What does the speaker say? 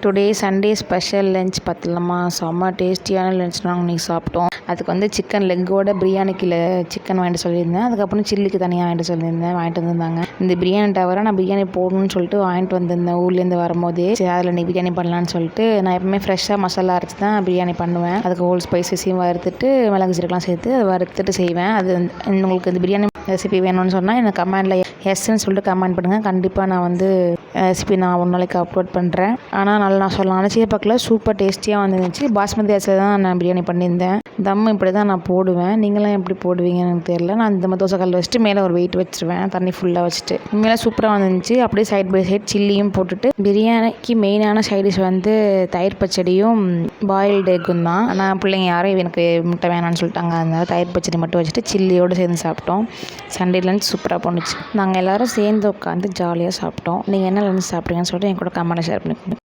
Today Sunday special lunch பார்த்துலாமா. செம்ம டேஸ்டியான லஞ்ச் நாங்கள் இன்றைக்கி சாப்பிட்டோம். அதுக்கு வந்து சிக்கன் லெக்கோட பிரியாணிக்கு சிக்கன் வாங்கிட்டு சொல்லியிருந்தேன். அதுக்கப்புறம் சில்லிக்கு தனியாக வாங்கிட்டு வந்திருந்தாங்க. இந்த பிரியாணி தவிர நான் பிரியாணி போடணும்னு சொல்லிட்டு வாங்கிட்டு வந்திருந்தேன் ஊர்லேருந்து வரும்போதே. சரி அதில் நீ பிரியாணி பண்ணலான்னு சொல்லிட்டு நான் எப்பவுமே ஃப்ரெஷ்ஷாக மசாலா அரைச்சி தான் பிரியாணி பண்ணுவேன். அதுக்கு ஹோல் ஸ்பைசஸையும் வறுத்துட்டு மிளகு சீரகலாம் சேர்த்து அதை வறுத்துட்டு செய்வேன். அது உங்களுக்கு இந்த பிரியாணி ரெசிபி வேணும்னு சொன்னால் எனக்கு கமெண்டில் எஸ்ன்னு சொல்லிட்டு கமெண்ட் பண்ணுங்கள். கண்டிப்பாக நான் வந்து ரெசிபி நான் ஒரு நாளைக்கு அப்லோட் பண்ணுறேன். ஆனால் நல்லா நான் சொல்லலாம் நினச்சே பார்க்கல, சூப்பர் டேஸ்டியாக வந்துருந்துச்சு. பாஸ்மதி அரிசியில் தான் நான் பிரியாணி பண்ணியிருந்தேன். தம் இப்படி தான் நான் போடுவேன். நீங்களாம் எப்படி போடுவீங்கன்னு எனக்கு தெரியல. நான் இந்த மாதிரி தோசை கல் வச்சுட்டு மேலே ஒரு வெயிட் வச்சுருவேன், தண்ணி ஃபுல்லாக வச்சுட்டு. உண்மையிலே சூப்பராக வந்துருந்துச்சு. அப்படியே சைட் பை சைட் சில்லியும் போட்டுட்டு, பிரியாணிக்கு மெயினான சைடிஷ் வந்து தயிர் பச்சடியும் பாயில்டு எக்கும் தான். ஆனால் பிள்ளைங்க யாரும் எனக்கு முட்டை வேணான்னு சொல்லிட்டாங்க. அதனால தயிர் பச்சடி மட்டும் வச்சுட்டு சில்லியோடு சேர்ந்து சாப்பிட்டோம். சண்டே லஞ்ச் சூப்பராக போணுச்சு. நாங்கள் எல்லோரும் சேர்ந்து உட்காந்து ஜாலியாக சாப்பிட்டோம். நீங்கள் என்ன லஞ்ச் சாப்பிட்றீங்கன்னு சொல்லிட்டு என் கூட கமெண்ட்டை ஷேர் பண்ணிக்கோங்க.